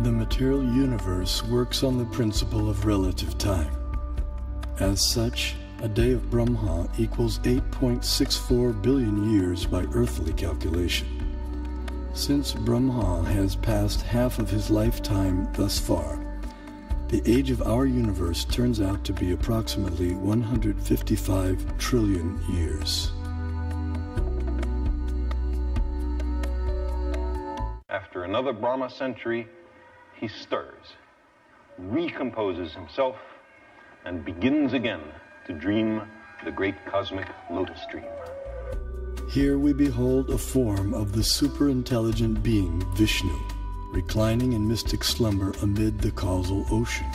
The material universe works on the principle of relative time. As such, a day of Brahma equals 8.64 billion years by earthly calculation. Since Brahma has passed half of his lifetime thus far, the age of our universe turns out to be approximately 155 trillion years. After another Brahma century, he stirs, recomposes himself, and begins again to dream the great cosmic lotus dream. Here we behold a form of the superintelligent being Vishnu, reclining in mystic slumber amid the causal ocean.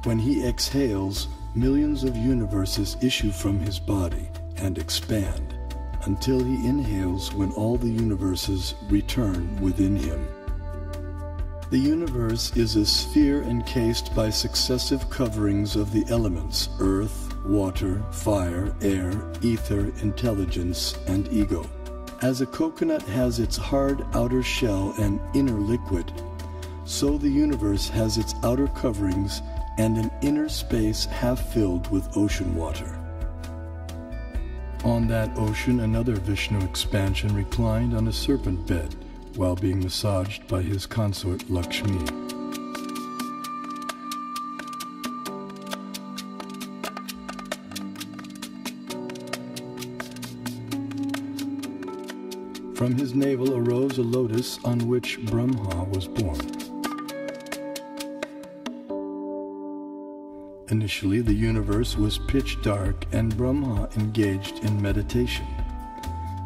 When he exhales, millions of universes issue from his body and expand, until he inhales when all the universes return within him. The universe is a sphere encased by successive coverings of the elements earth, water, fire, air, ether, intelligence, and ego. As a coconut has its hard outer shell and inner liquid, so the universe has its outer coverings and an inner space half filled with ocean water. On that ocean, another Vishnu expansion reclined on a serpent bed, while being massaged by his consort Lakshmi. From his navel arose a lotus on which Brahma was born. Initially, the universe was pitch dark and Brahma engaged in meditation.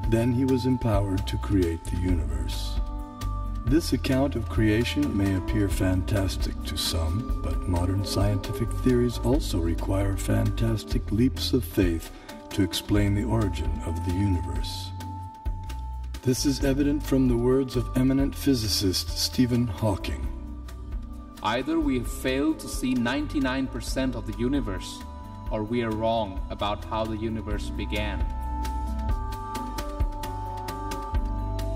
Then he was empowered to create the universe. This account of creation may appear fantastic to some, but modern scientific theories also require fantastic leaps of faith to explain the origin of the universe. This is evident from the words of eminent physicist Stephen Hawking. Either we have failed to see 99% of the universe, or we are wrong about how the universe began.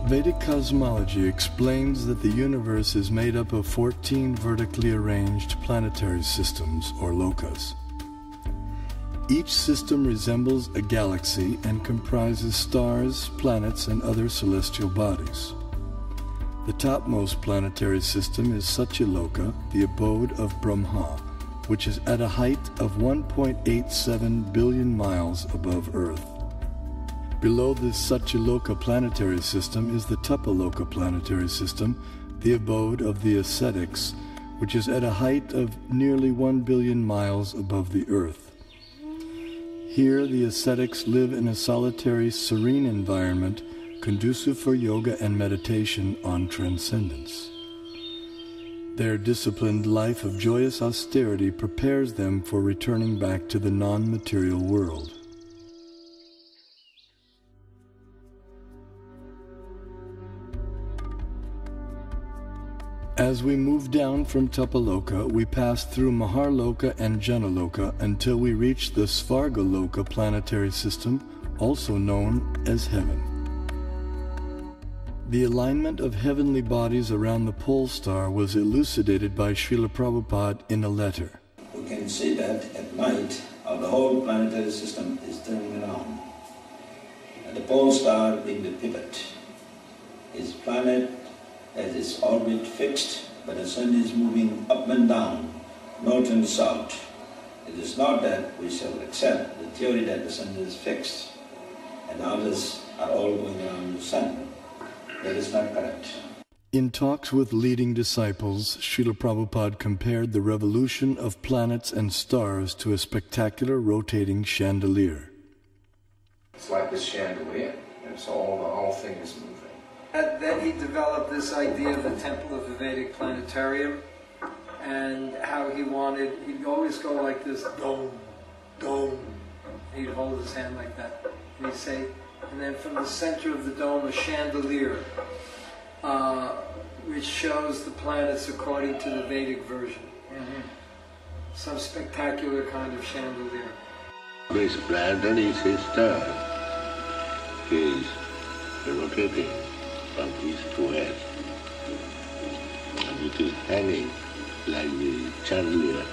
Vedic Cosmology explains that the universe is made up of 14 vertically arranged planetary systems, or lokas. Each system resembles a galaxy and comprises stars, planets, and other celestial bodies. The topmost planetary system is Satyaloka, the abode of Brahma, which is at a height of 1.87 billion miles above Earth. Below the Satyaloka planetary system is the Tapaloka planetary system, the abode of the ascetics, which is at a height of nearly 1 billion miles above the Earth. Here the ascetics live in a solitary, serene environment conducive for yoga and meditation on transcendence. Their disciplined life of joyous austerity prepares them for returning back to the non-material world. As we move down from Tapaloka, we pass through Maharloka and Janaloka until we reach the Svargaloka planetary system, also known as heaven. The alignment of heavenly bodies around the pole star was elucidated by Srila Prabhupada in a letter. We can see that at night the whole planetary system is turning around. And the pole star being the pivot. His planet has its orbit fixed, but the sun is moving up and down, north and south. It is not that we shall accept the theory that the sun is fixed and others are all going around the sun. That is not correct. In talks with leading disciples, Srila Prabhupada compared the revolution of planets and stars to a spectacular rotating chandelier. It's like this chandelier, and so the whole thing is moving. Then he developed this idea of the temple of the Vedic planetarium, and how he'd always go like this, dome, dome. He'd hold his hand like that. And he'd say, and then from the center of the dome, a chandelier, which shows the planets according to the Vedic version. Some spectacular kind of chandelier. This planet is a star. Is rotating from east to west. And it It is hanging like the chandelier,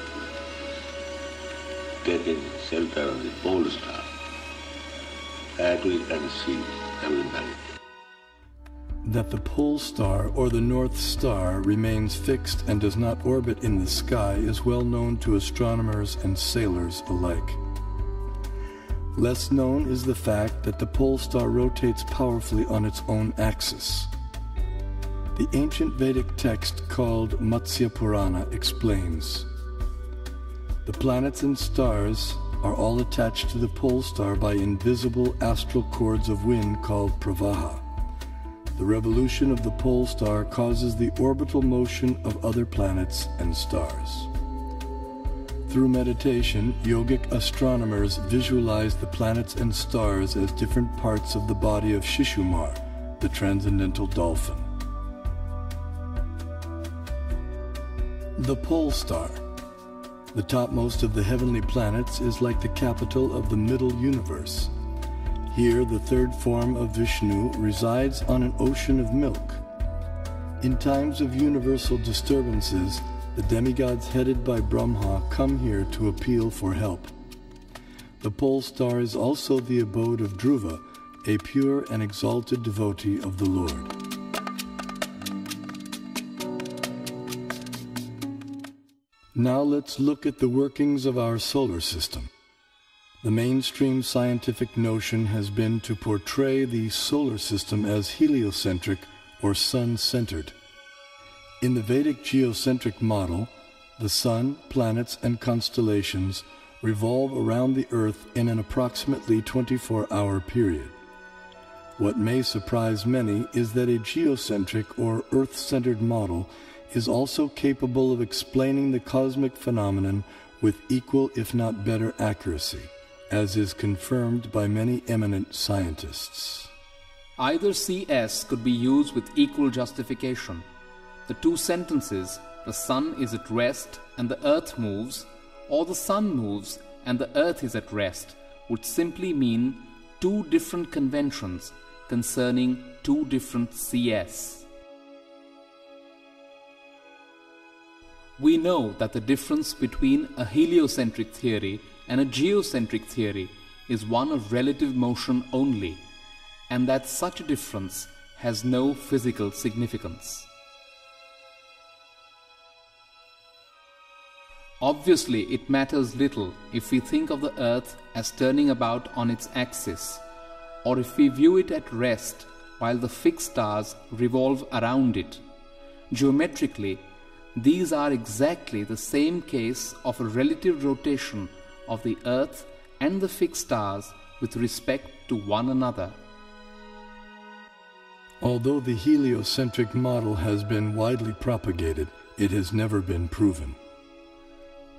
taking shelter of the pole star. That we can see every night. That the pole star or the North Star remains fixed and does not orbit in the sky is well known to astronomers and sailors alike. Less known is the fact that the pole star rotates powerfully on its own axis. The ancient Vedic text called Matsya Purana explains, "The planets and stars are all attached to the pole star by invisible astral cords of wind called pravaha. The revolution of the pole star causes the orbital motion of other planets and stars." Through meditation, yogic astronomers visualize the planets and stars as different parts of the body of Shishumar, the transcendental dolphin. The pole star, the topmost of the heavenly planets, is like the capital of the middle universe. Here, the third form of Vishnu resides on an ocean of milk. In times of universal disturbances, the demigods headed by Brahma come here to appeal for help. The pole star is also the abode of Dhruva, a pure and exalted devotee of the Lord. Now let's look at the workings of our solar system. The mainstream scientific notion has been to portray the solar system as heliocentric or sun-centered. In the Vedic geocentric model, the sun, planets, and constellations revolve around the Earth in an approximately 24-hour period. What may surprise many is that a geocentric or Earth-centered model is also capable of explaining the cosmic phenomenon with equal, if not better, accuracy, as is confirmed by many eminent scientists. Either CS could be used with equal justification. The two sentences, "the sun is at rest and the earth moves," or "the sun moves and the earth is at rest," would simply mean two different conventions concerning two different CS. We know that the difference between a heliocentric theory and a geocentric theory is one of relative motion only, and that such a difference has no physical significance. Obviously, it matters little if we think of the Earth as turning about on its axis, or if we view it at rest while the fixed stars revolve around it. Geometrically, these are exactly the same case of a relative rotation of the Earth and the fixed stars with respect to one another. Although the heliocentric model has been widely propagated, it has never been proven.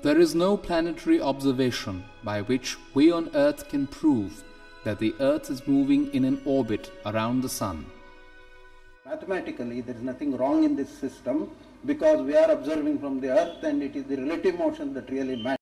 There is no planetary observation by which we on Earth can prove that the Earth is moving in an orbit around the Sun. Mathematically, there is nothing wrong in this system because we are observing from the Earth and it is the relative motion that really matters.